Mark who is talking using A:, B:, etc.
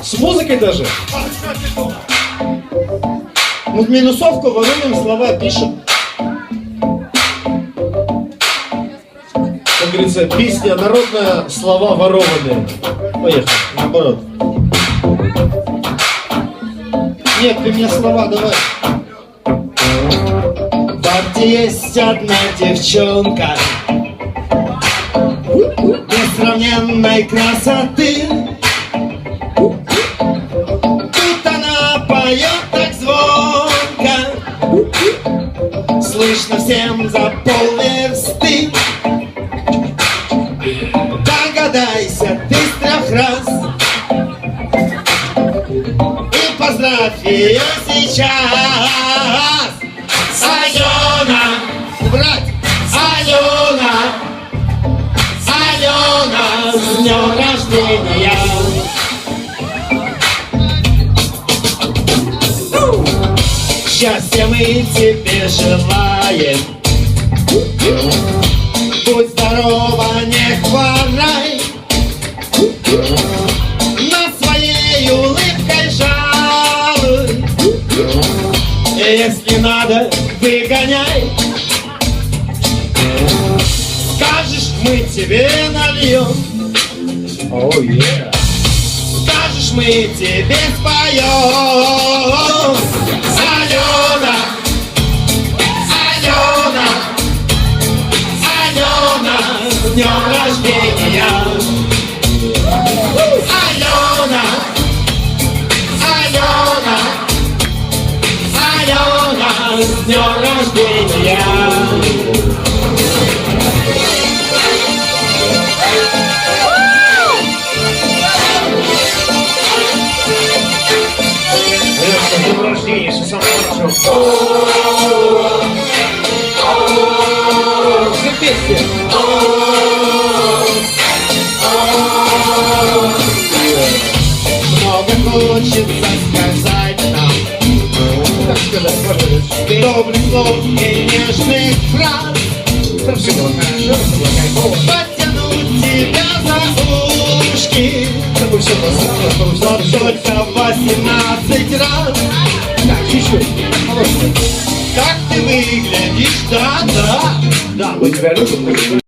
A: С музыкой даже? Ну, в минусовку воруем, слова пишем. Как говорится, песня народная, слова ворованные. Поехали, наоборот. Нет, ты мне слова давай. В парте есть одна девчонка несравненной красоты. Тут она поет так звонко, слышно всем за полверсты. Догадайся ты с 3 раз и поздравь ее сейчас. Алена, брать, Алена, Алена, с днем рождения. Счастья мы тебе желаем. Будь здорова, не хворай, на своей улыбкой жалуй. Если надо, выгоняй. Скажешь, мы тебе нальем. Oh, yeah. Скажешь, мы тебе споем. Алена, Алена, Алена, с днем рождения. Алена, Алена, Алена, с днем рождения. С днем рождения, все самое хорошо. Все песни. Много хочется сказать нам, как сказать, пожалуйста, добрых слов и нежных фраз. Все было хорошо, все было кайфово. Потянуть тебя за ушки, чтобы все было, но только 18 раз. Так, чуть-чуть, как ты выглядишь, да, да. Да, мы тебя любим.